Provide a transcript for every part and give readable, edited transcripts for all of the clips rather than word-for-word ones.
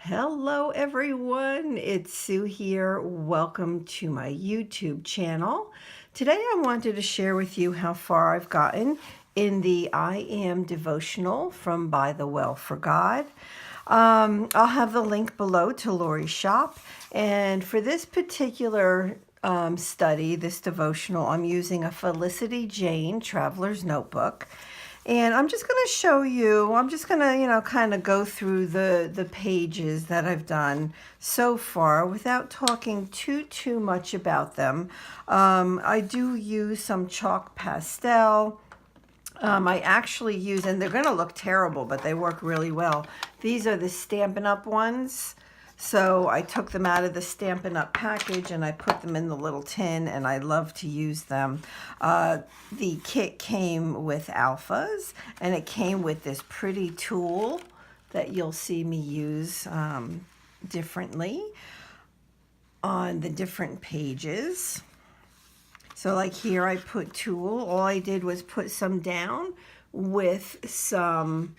Hello everyone, it's Sue here. Welcome to my YouTube channel. Today I wanted to share with you how far I've gotten in the I Am Devotional from By the Well for God. I'll have the link below to Lori's shop, and for this particular study, this devotional, I'm using a Felicity Jane Traveler's Notebook. And I'm just going to show you, I'm just going to, kind of go through the pages that I've done so far without talking too much about them. I do use some chalk pastel. I actually use, and they're going to look terrible, but they work really well. These are the Stampin' Up! Ones. So I took them out of the Stampin' Up! Package and I put them in the little tin, and I love to use them. The kit came with alphas, and it came with this pretty tool that you'll see me use differently on the different pages. So like here I put tulle. All I did was put some down with some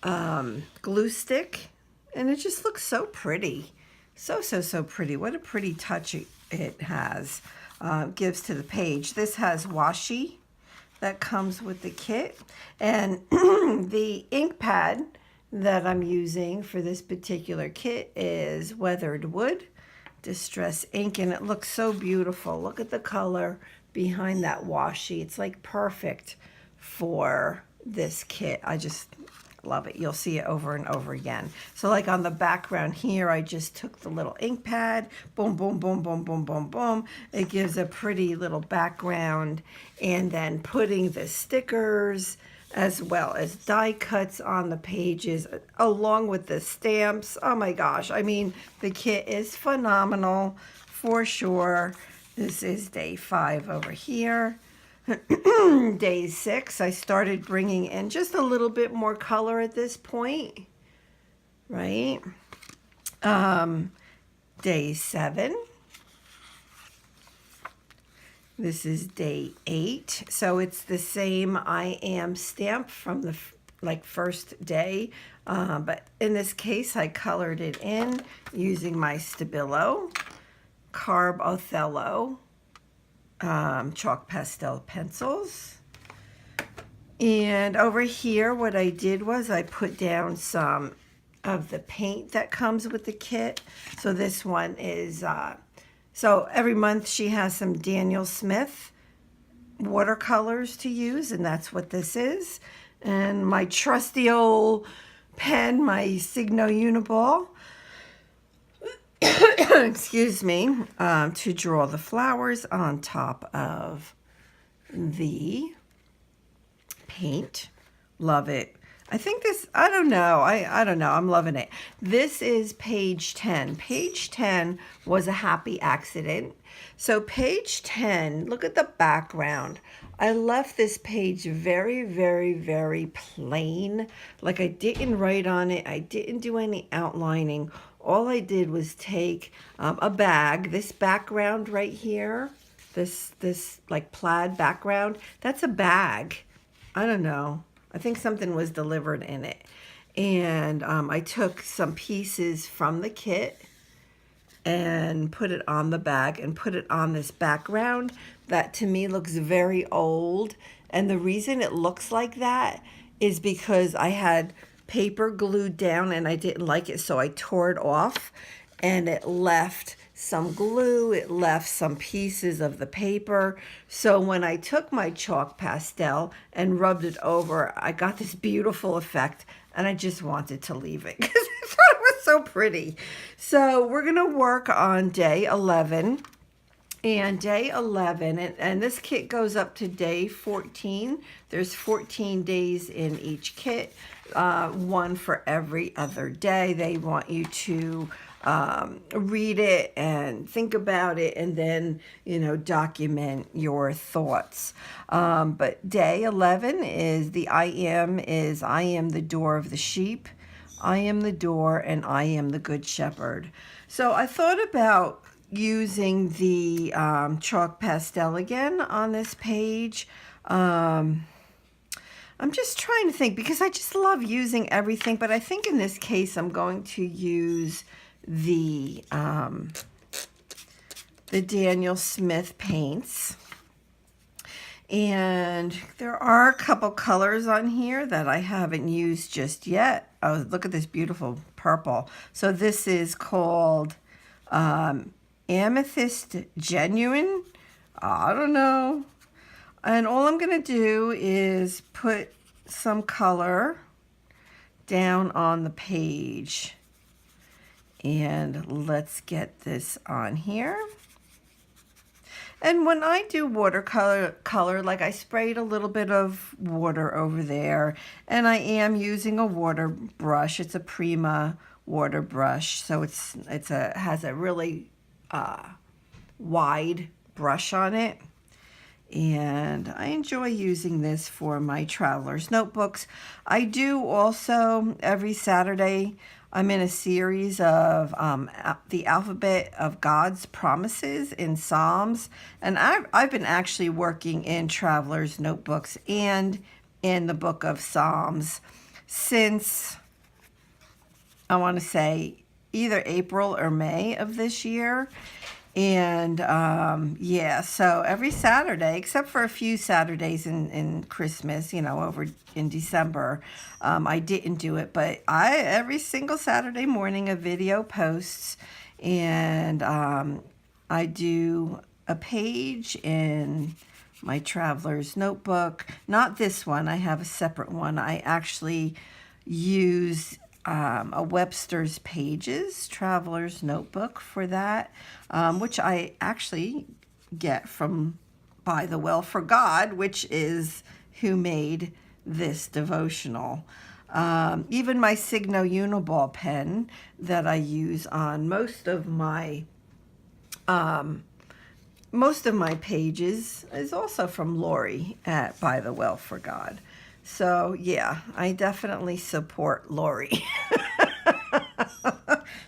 glue stick, and it just looks so pretty. So pretty. What a pretty touch it has. Gives to the page. This has washi that comes with the kit, and the ink pad that I'm using for this particular kit is weathered wood distress ink, and it looks so beautiful. Look at the color behind that washi. It's like perfect for this kit. I just love it. You'll see it over and over again. So like on the background here, I just took the little ink pad, boom, boom, boom, boom, boom, boom, boom. It gives a pretty little background, and then putting the stickers as well as die cuts on the pages along with the stamps. Oh my gosh, I mean, the kit is phenomenal for sure. This is day 5 over here. Day 6, I started bringing in just a little bit more color at this point, right? Day 7. This is day 8. So it's the same I Am stamp from the first day. But in this case, I colored it in using my Stabilo, Carb Othello, chalk pastel pencils. And over here, what I did was I put down some of the paint that comes with the kit. So this one is... So every month she has some Daniel Smith watercolors to use, and that's what this is. And my trusty old pen, my Signo Uniball, excuse me, to draw the flowers on top of the paint. Love it. I think this, I don't know. I don't know. I'm loving it. This is page 10. Page 10 was a happy accident. So page 10, look at the background. I left this page very plain. Like I didn't write on it. I didn't do any outlining. All I did was take a bag, this background right here, this like plaid background, that's a bag. I don't know. I think something was delivered in it. And I took some pieces from the kit and put it on the bag and put it on this background that to me looks very old. And the reason it looks like that is because I had paper glued down and I didn't like it, so I tore it off, and it left some glue, it left some pieces of the paper. So when I took my chalk pastel and rubbed it over, I got this beautiful effect, and I just wanted to leave it because I thought it was so pretty. So we're gonna work on day 11. And day 11, and this kit goes up to day 14. There's 14 days in each kit, one for every other day. They want you to read it and think about it, and then, document your thoughts. But day 11 is I am the door of the sheep. I am the door, and I am the good shepherd. So I thought about using the chalk pastel again on this page. I'm just trying to think because I just love using everything, but I think in this case I'm going to use the Daniel Smith paints. And there are a couple colors on here that I haven't used just yet. Oh, look at this beautiful purple. So this is called Amethyst Genuine. I don't know. And all I'm going to do is put some color down on the page. And let's get this on here. And when I do watercolor, like I sprayed a little bit of water over there, and I am using a water brush. It's a Prima water brush, so it has a really wide brush on it. And I enjoy using this for my traveler's notebooks. I do also, every Saturday, I'm in a series of the alphabet of God's promises in Psalms. And I've been actually working in traveler's notebooks and in the book of Psalms since, I want to say, either April or May of this year. And yeah, so every Saturday, except for a few Saturdays in Christmas, over in December, I didn't do it. But every single Saturday morning, a video posts, and I do a page in my traveler's notebook. Not this one. I have a separate one. I actually use a Webster's Pages Traveler's Notebook for that, which I actually get from By the Well for God, which is who made this devotional. Even my Signo Uniball pen that I use on most of my pages is also from Lori at By the Well for God. So yeah, I definitely support Lori.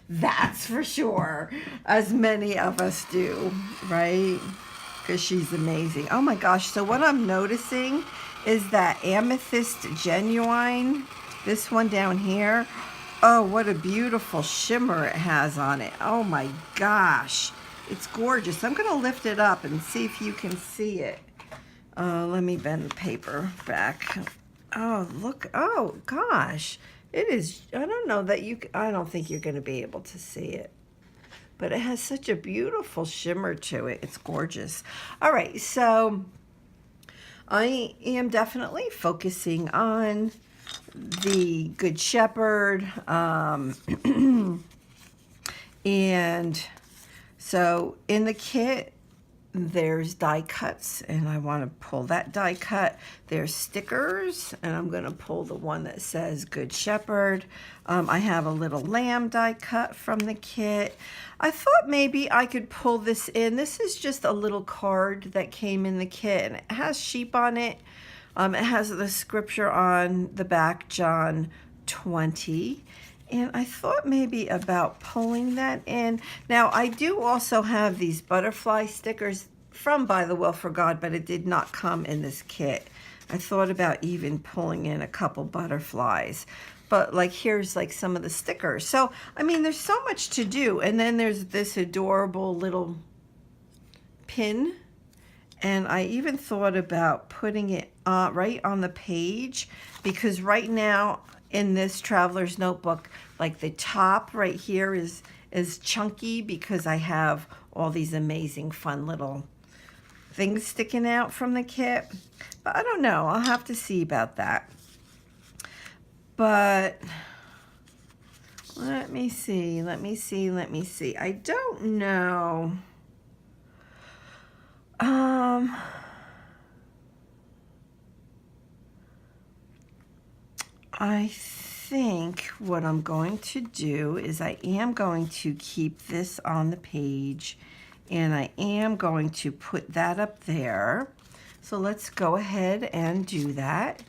That's for sure, as many of us do, right? Because she's amazing. Oh my gosh, so what I'm noticing is that Amethyst Genuine, this one down here, oh, what a beautiful shimmer it has on it. Oh my gosh, it's gorgeous. I'm going to lift it up and see if you can see it. Let me bend the paper back. Oh, look. Oh, gosh. It is. I don't know that I don't think you're going to be able to see it. But it has such a beautiful shimmer to it. It's gorgeous. All right. So I am definitely focusing on the Good Shepherd. And so in the kit, there's die cuts, and I want to pull that die cut. There's stickers, and I'm going to pull the one that says Good Shepherd. I have a little lamb die cut from the kit. I thought maybe I could pull this in. This is just a little card that came in the kit, and it has sheep on it. It has the scripture on the back, John 20. And I thought maybe about pulling that in. Now, I do also have these butterfly stickers from By the Well for God, but it did not come in this kit. I thought about even pulling in a couple butterflies. But like, here's like some of the stickers. So, I mean, there's so much to do. And then there's this adorable little pin. And I even thought about putting it right on the page, because right now in this traveler's notebook, like the top right here is chunky because I have all these amazing fun little things sticking out from the kit. But I don't know. I'll have to see about that. But let me see. I don't know. I think what I'm going to do is I am going to keep this on the page, and I am going to put that up there. So let's go ahead and do that.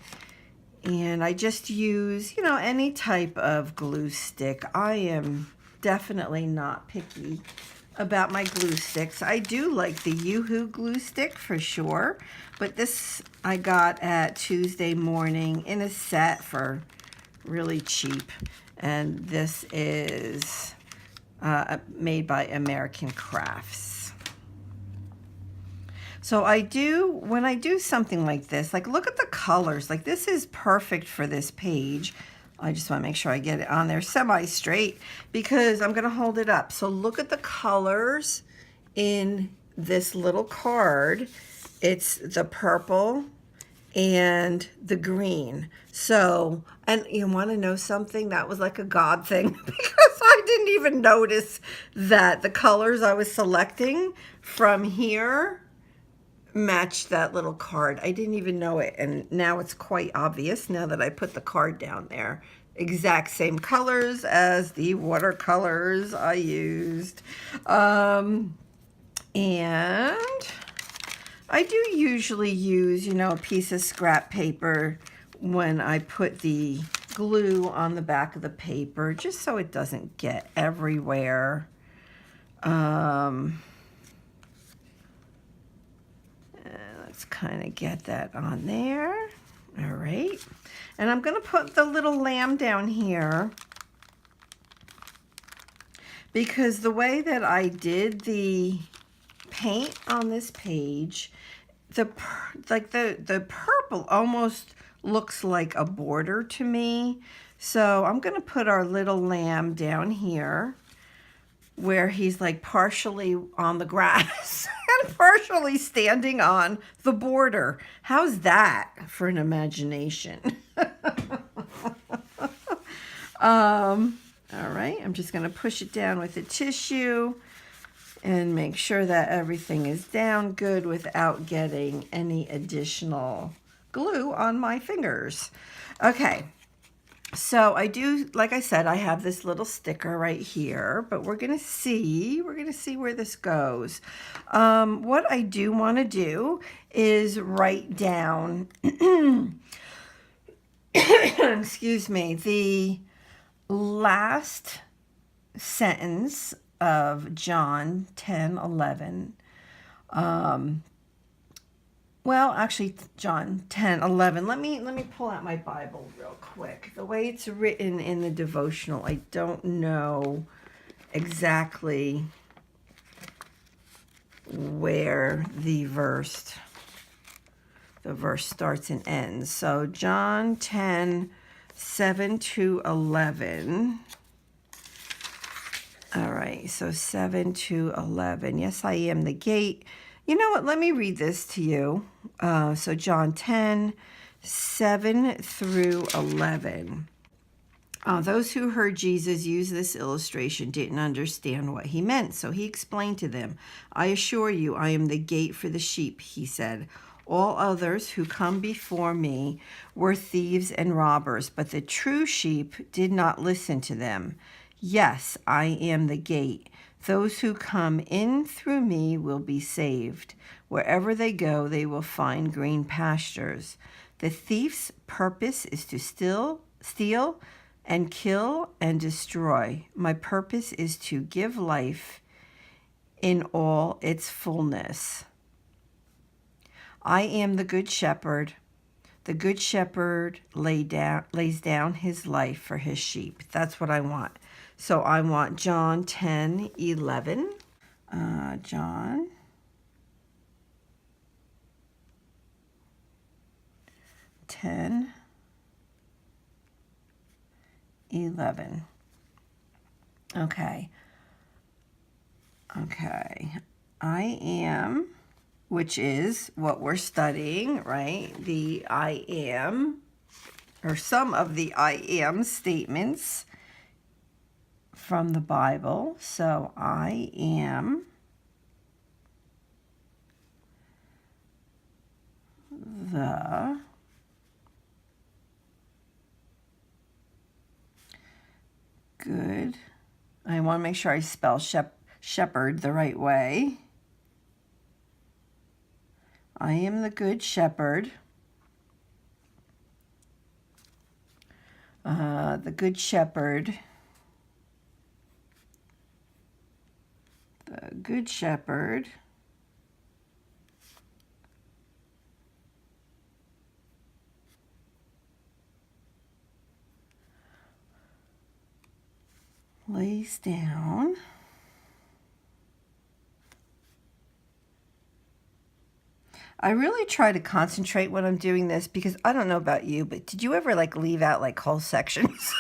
And I just use, any type of glue stick. I am definitely not picky about my glue sticks. I do like the Yoo-Hoo glue stick for sure, but this I got at Tuesday Morning in a set for really cheap. And this is made by American Crafts. So when I do something like this, like look at the colors, like this is perfect for this page. I just want to make sure I get it on there semi-straight because I'm going to hold it up. So look at the colors in this little card. It's the purple and the green. So, and you want to know something? That was like a God thing because I didn't even notice that the colors I was selecting from here matched that little card. I didn't even know it, and now it's quite obvious now that I put the card down there. Exact same colors as the watercolors I used. And I do usually use, a piece of scrap paper when I put the glue on the back of the paper, just so it doesn't get everywhere. Let's kind of get that on there. All right. And I'm going to put the little lamb down here because the way that I did the paint on this page, the purple almost looks like a border to me. So I'm going to put our little lamb down here where he's like partially on the grass and partially standing on the border. How's that for an imagination? All right, I'm just going to push it down with a tissue and make sure that everything is down good without getting any additional glue on my fingers. Okay. So I do, like I said, I have this little sticker right here, but we're going to see where this goes. What I do want to do is write down, excuse me, the last sentence of John 10:11. Well, actually, John 10:11. Let me pull out my Bible real quick. The way it's written in the devotional, I don't know exactly where the verse starts and ends. So John 10:7-11. All right, so 7-11. Yes, I am the gate. You know what? Let me read this to you. So John 10:7-11. Those who heard Jesus use this illustration didn't understand what he meant, so he explained to them, "I assure you, I am the gate for the sheep," he said. "All others who come before me were thieves and robbers, but the true sheep did not listen to them. Yes, I am the gate. Those who come in through me will be saved. Wherever they go, they will find green pastures. The thief's purpose is to steal, and kill and destroy. My purpose is to give life in all its fullness. I am the good shepherd. The good shepherd lays down his life for his sheep." That's what I want. So I want John 10:11. John 10:11. Okay. I am, which is what we're studying, right? The I am, or some of the I am statements from the Bible. So I am the good. I want to make sure I spell shepherd the right way. I am the good shepherd. The good shepherd The Good Shepherd lays down I really try to concentrate when I'm doing this because I don't know about you, but did you ever like leave out like whole sections?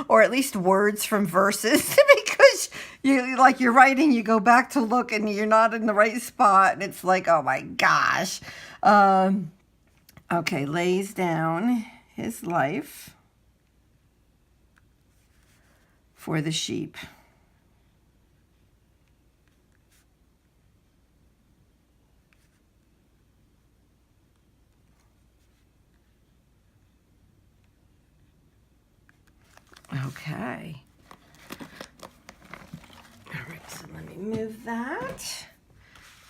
Or at least words from verses because you're writing, you go back to look and you're not in the right spot and it's like, oh my gosh. Okay, lays down his life for the sheep. Okay. All right, so let me move that.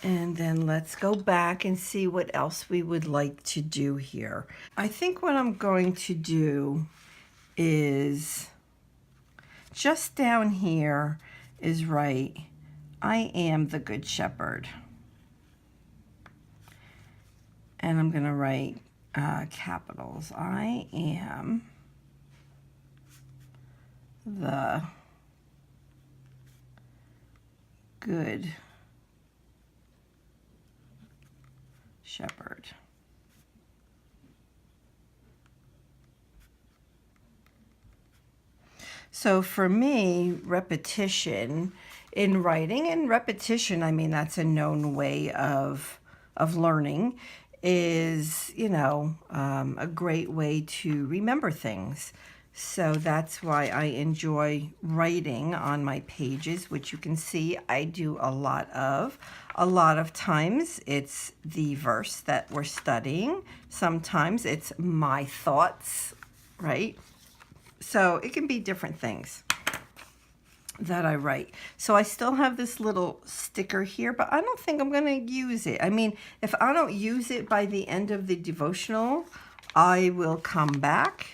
And then let's go back and see what else we would like to do here. I think what I'm going to do is just down here is write, I am the Good Shepherd. And I'm going to write capitals. I am the Good Shepherd. So for me, repetition in writing, and repetition, I mean, that's a known way of learning, is, a great way to remember things. So that's why I enjoy writing on my pages, which you can see I do a lot of. A lot of times it's the verse that we're studying. Sometimes it's my thoughts, right? So it can be different things that I write. So I still have this little sticker here, but I don't think I'm going to use it. I mean, if I don't use it by the end of the devotional, I will come back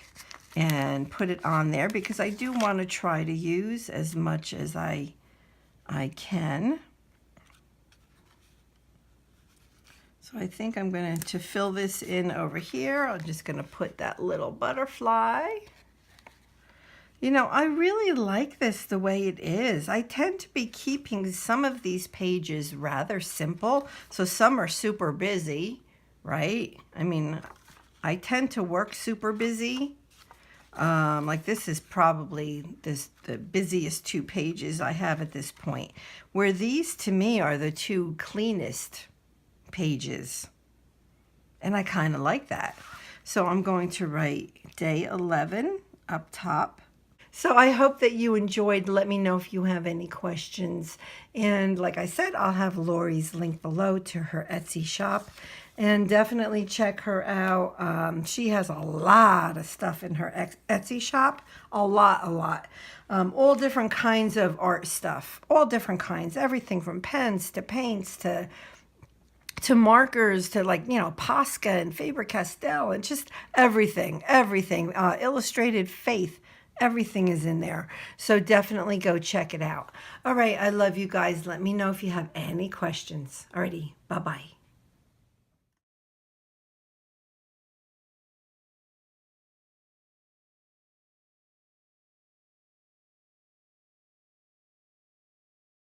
and put it on there because I do want to try to use as much as I can. So I think I'm going to fill this in over here. I'm just going to put that little butterfly. I really like this the way it is. I tend to be keeping some of these pages rather simple. So some are super busy, right? I mean, I tend to work super busy. Like this is probably the busiest 2 pages I have at this point, where these to me are the 2 cleanest pages. And I kind of like that. So I'm going to write day 11 up top. So I hope that you enjoyed. Let me know if you have any questions. And like I said, I'll have Lori's link below to her Etsy shop. And definitely check her out. She has a lot of stuff in her Etsy shop. A lot. All different kinds of art stuff. All different kinds. Everything from pens to paints to markers to Posca and Faber-Castell and just everything. Illustrated Faith. Everything is in there. So definitely go check it out. All right. I love you guys. Let me know if you have any questions. Alrighty. Bye-bye.